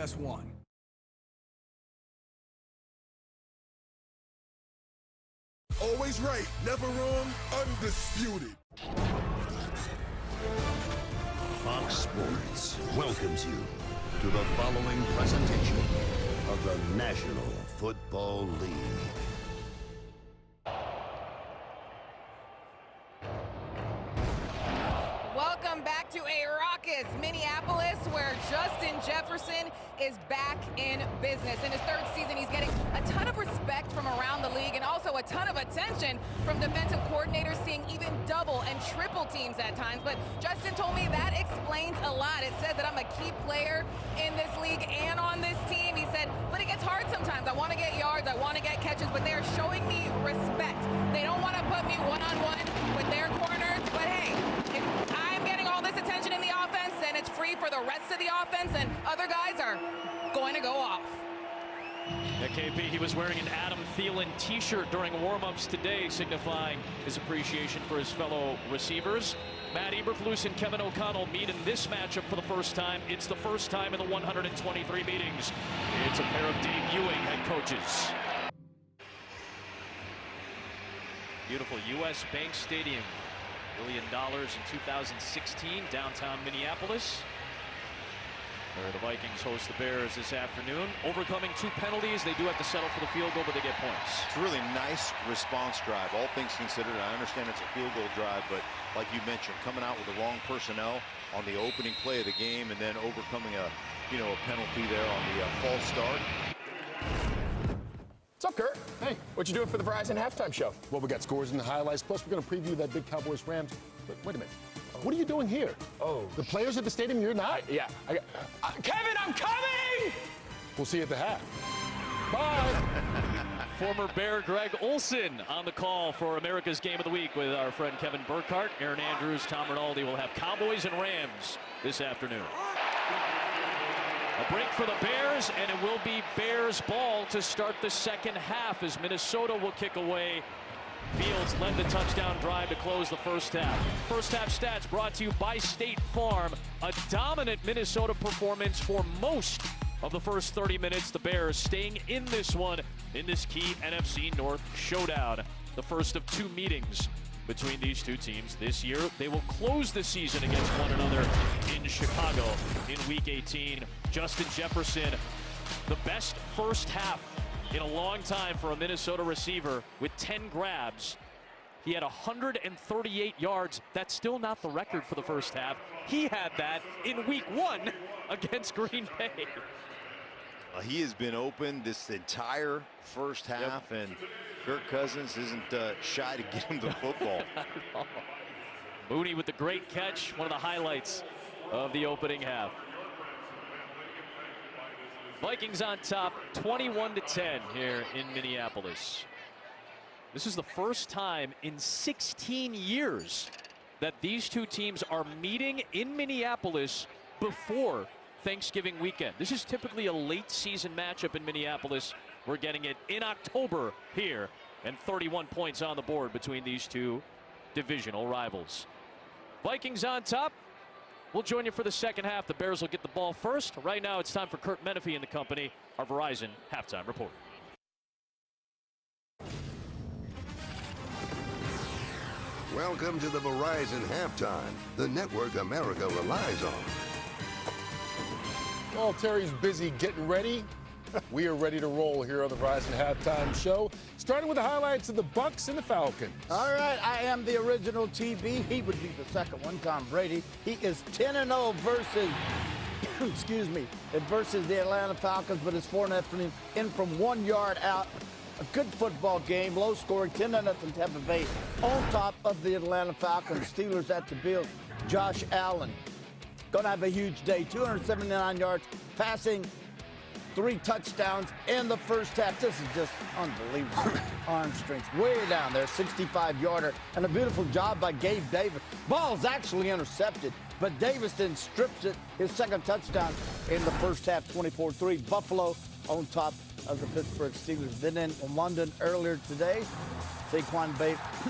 FS1. Always right, never wrong, undisputed. Fox Sports welcomes you to the following presentation of the National Football League. Welcome back to a raucous Minneapolis, where Justin Jefferson is back in business. In his third season, he's getting a ton of respect from around the league and also a ton of attention from defensive coordinators, seeing even double and triple teams at times. But Justin told me that explains a lot. It says that I'm a key player in this league and on this team. He said, but it gets hard sometimes. I want to get yards, I want to get catches, but they're showing me respect. They don't want to put me one-on-one with their corners, but hey, if I'm getting all this attention in the offense, and it's free for the rest of the offense, and other guys are going to go off. At KP, he was wearing an Adam Thielen t-shirt during warm-ups today, signifying his appreciation for his fellow receivers. Matt Eberflus and Kevin O'Connell meet in this matchup for the first time. It's the first time in the 123 meetings. It's a pair of debuting head coaches. Beautiful U.S. Bank Stadium. $1 billion in 2016, downtown Minneapolis, where the Vikings host the Bears this afternoon. Overcoming 2 penalties, they do have to settle for the field goal, but they get points. It's a really nice response drive, all things considered. I understand it's a field goal drive, but like you mentioned, coming out with the wrong personnel on the opening play of the game, and then overcoming a penalty there on the false start. What's up, Kurt? Hey, what you doing for the Verizon halftime show? Well, we got scores and the highlights, plus we're going to preview that big Cowboys-Rams. Wait a minute. What are you doing here? Oh. The players at the stadium, you're not? Yeah. Kevin, I'm coming! We'll see you at the half. Bye! Former Bear Greg Olsen on the call for America's Game of the Week with our friend Kevin Burkhardt. Aaron Andrews, Tom Rinaldi will have Cowboys and Rams this afternoon. A break for the Bears, and it will be Bears ball to start the second half as Minnesota will kick away. Fields led the touchdown drive to close the first half. First half stats brought to you by State Farm. A dominant Minnesota performance for most of the first 30 minutes. The Bears staying in this one in this key NFC North showdown. The first of 2 meetings between these 2 teams this year. They will close the season against one another in Chicago in Week 18. Justin Jefferson, the best first half in a long time for a Minnesota receiver with 10 grabs. He had 138 yards. That's still not the record for the first half. He had that in Week 1 against Green Bay. He has been open this entire first half, and Kirk Cousins isn't shy to get him the football. Mooney with the great catch, one of the highlights of the opening half. Vikings on top, 21-10 here in Minneapolis. This is the first time in 16 years that these 2 teams are meeting in Minneapolis before Thanksgiving weekend. This is typically a late season matchup in Minneapolis. We're getting it in October here, and 31 points on the board between these 2 divisional rivals. Vikings on top. We'll join you for the second half. The Bears will get the ball first. Right now, it's time for Kurt Menefee and the company, our Verizon halftime report. Welcome to the Verizon Halftime, the network America relies on. Well, Terry's busy getting ready. We are ready to roll here on the Verizon Halftime Show, starting with the highlights of the Bucs and the Falcons. All right, I am the original TB. He would be the second one, Tom Brady. He is 10-0 versus, excuse me, versus the Atlanta Falcons, but it's 4-0 in from 1 yard out. A good football game, low scoring, 10-0 Tampa Bay on top of the Atlanta Falcons. Steelers at the Bills. Josh Allen going to have a huge day, 279 yards passing, 3 touchdowns in the first half. This is just unbelievable. Arm strength way down there, 65-yarder, and a beautiful job by Gabe Davis. Ball's actually intercepted, but Davis then strips it, his second touchdown in the first half, 24-3. Buffalo on top of the Pittsburgh Steelers. Then in London earlier today, Saquon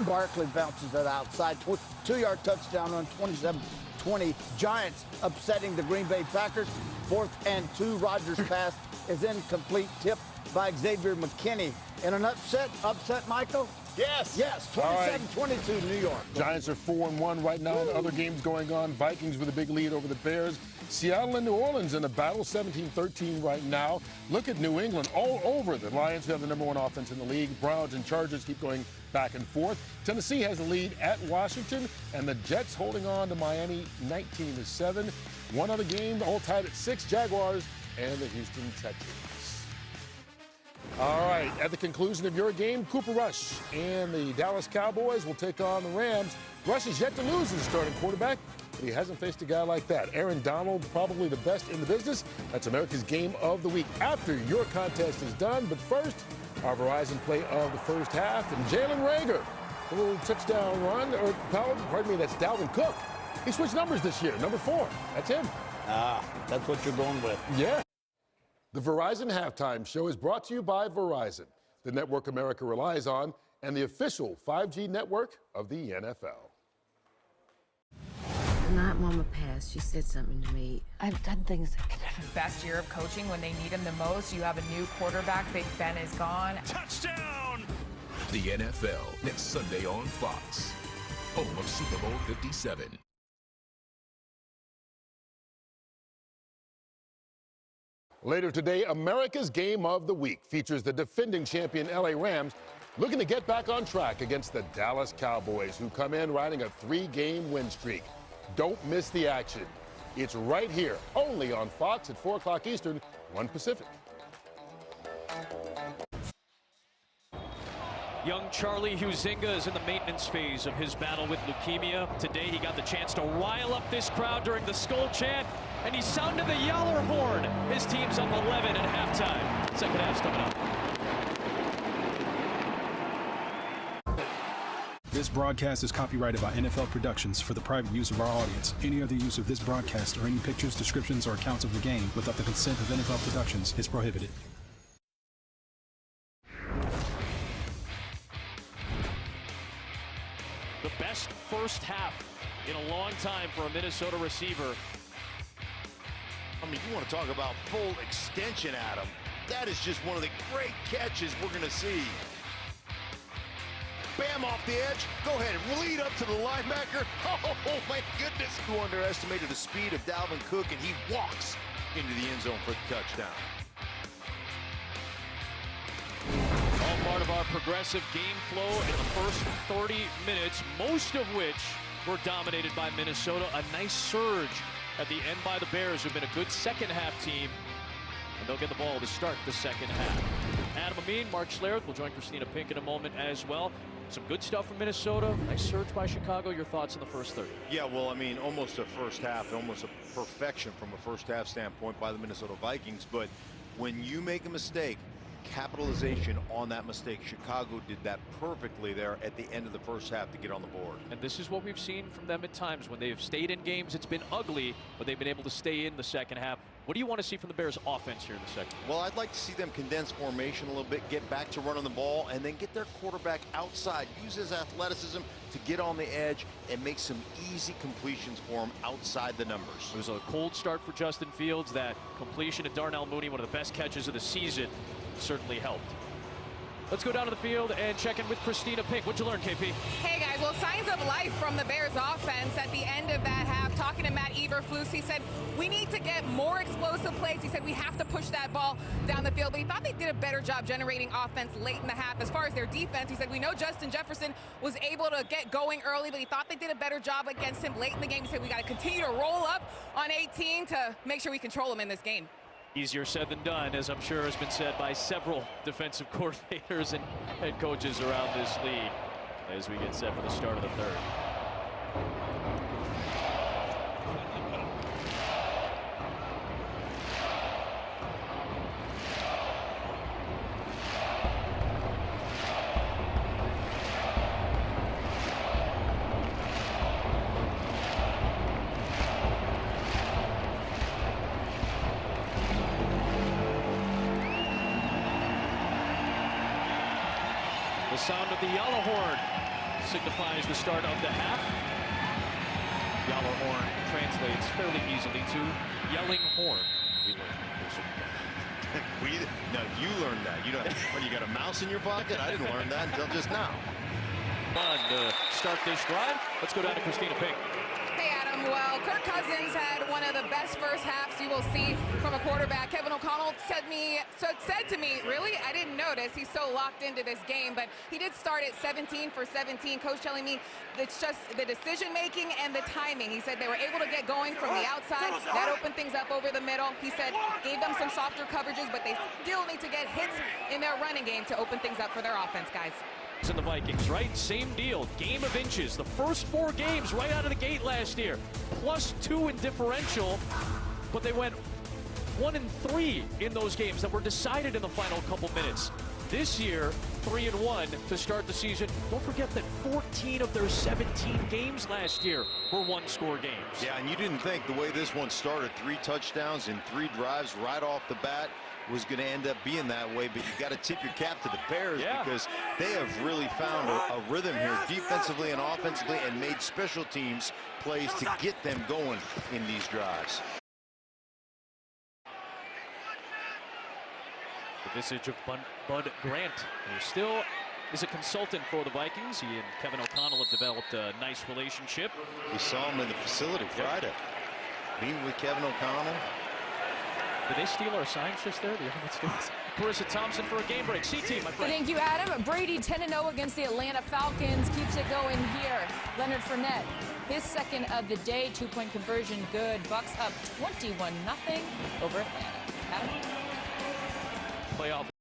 Barkley bounces it outside, 2-yard touchdown on 27 20. Giants upsetting the Green Bay Packers. 4th and 2. Rodgers' pass is incomplete. Tip by Xavier McKinney. In an upset, Michael? Yes. Yes, 27-22 New York. Giants are 4-1 right now. And other games going on. Vikings with a big lead over the Bears. Seattle and New Orleans in a battle, 17-13 right now. Look at New England all over the Lions, who have the #1 offense in the league. Browns and Chargers keep going back and forth. Tennessee has the lead at Washington, and the Jets holding on to Miami 19-7. One other game, all tied at 6, Jaguars and the Houston Texans. All right, at the conclusion of your game, Cooper Rush and the Dallas Cowboys will take on the Rams. Rush is yet to lose as starting quarterback, but he hasn't faced a guy like that. Aaron Donald, probably the best in the business. That's America's Game of the Week after your contest is done. But first, our Verizon play of the first half, and Jalen Reagor, a little touchdown run, or pardon me, that's Dalvin Cook. He switched numbers this year, number 4. That's him. That's what you're going with. Yeah. The Verizon Halftime Show is brought to you by Verizon, the network America relies on, and the official 5G network of the NFL. The night Mama passed, she said something to me. I've done things that could have. Best year of coaching when they need him the most. You have a new quarterback. Big Ben is gone. Touchdown! The NFL next Sunday on Fox, home of Super Bowl 57. Later today, America's Game of the Week features the defending champion LA Rams looking to get back on track against the Dallas Cowboys, who come in riding a 3-game win streak. Don't miss the action. It's right here, only on Fox at 4 o'clock Eastern, 1 Pacific. Young Charlie Huizinga is in the maintenance phase of his battle with leukemia. Today he got the chance to rile up this crowd during the Skull chant, and he sounded the Yaller horn. His team's up 11 at halftime. Second half's coming up. This broadcast is copyrighted by NFL Productions for the private use of our audience. Any other use of this broadcast or any pictures, descriptions, or accounts of the game without the consent of NFL Productions is prohibited. The best first half in a long time for a Minnesota receiver. I mean, you want to talk about full extension, Adam. That is just one of the great catches we're going to see. Bam, off the edge. Go ahead and lead up to the linebacker. Oh, my goodness. Who underestimated the speed of Dalvin Cook, and he walks into the end zone for the touchdown. All part of our progressive game flow in the first 30 minutes, most of which were dominated by Minnesota. A nice surge at the end by the Bears, who've been a good second half team. And they'll get the ball to start the second half. Adam Amin, Mark Schlereth will join Christina Pink in a moment as well. Some good stuff from Minnesota. Nice surge by Chicago. Your thoughts in the first 30? Yeah, well, I mean, almost a first half, almost a perfection from a first half standpoint by the Minnesota Vikings. But when you make a mistake, capitalization on that mistake. Chicago did that perfectly there at the end of the first half to get on the board. And this is what we've seen from them at times when they've stayed in games. It's been ugly, but they've been able to stay in the second half. What do you want to see from the Bears offense here in the second half? Well, I'd like to see them condense formation a little bit, get back to running the ball, and then get their quarterback outside, use his athleticism to get on the edge and make some easy completions for him outside the numbers. It was a cold start for Justin Fields. That completion to Darnell Mooney, one of the best catches of the season, certainly helped. Let's go down to the field and check in with Christina Pink. What'd you learn, KP? Hey, guys. Well, signs of life from the Bears offense at the end of that half. Talking to Matt Eberflus, he said, we need to get more explosive plays. He said, we have to push that ball down the field. But he thought they did a better job generating offense late in the half. As far as their defense, he said, we know Justin Jefferson was able to get going early, but he thought they did a better job against him late in the game. He said, we got to continue to roll up on 18 to make sure we control him in this game. Easier said than done, as I'm sure has been said by several defensive coordinators and head coaches around this league as we get set for the start of the third. The sound of the yellow horn signifies the start of the half. Horn translates fairly easily to yelling horn. We learned this weekend. No, you learned that. You don't. What, you got a mouse in your pocket? I didn't learn that until just now. Fun to start this drive. Let's go down to Christina Pink. Hey, Adam. Well, Kirk Cousins had one of the best first halves you will see from a quarterback. Kevin O'Connell said to me, really? I didn't notice. He's so locked into this game, but he did start at 17 for 17. Coach telling me it's just the decision-making and the timing. He said they were able to get going from the outside. That opened things up over the middle. He said gave them some softer coverages, but they still need to get hits in their running game to open things up for their offense, guys. And the Vikings, right? Same deal. Game of inches. The first 4 games right out of the gate last year. +2 in differential, but they went 1-3 in those games that were decided in the final couple minutes. This year, 3-1 to start the season. Don't forget that 14 of their 17 games last year were one-score games. Yeah, and you didn't think the way this one started, 3 touchdowns in 3 drives right off the bat, was going to end up being that way, but you got to tip your cap to the Bears because they have really found a rhythm here defensively and offensively and made special teams plays to get them going in these drives. The visage of Bud Grant, who still is a consultant for the Vikings. He and Kevin O'Connell have developed a nice relationship. We saw him in the facility Friday. Meeting with Kevin O'Connell. Did they steal our signs just there? Let's do this. Carissa Thompson for a game break. CT, my friend. Thank you, Adam. Brady 10-0 against the Atlanta Falcons. Keeps it going here. Leonard Fournette, his second of the day. 2-point conversion, good. Bucks up 21-0 over Atlanta. Adam? Playoff.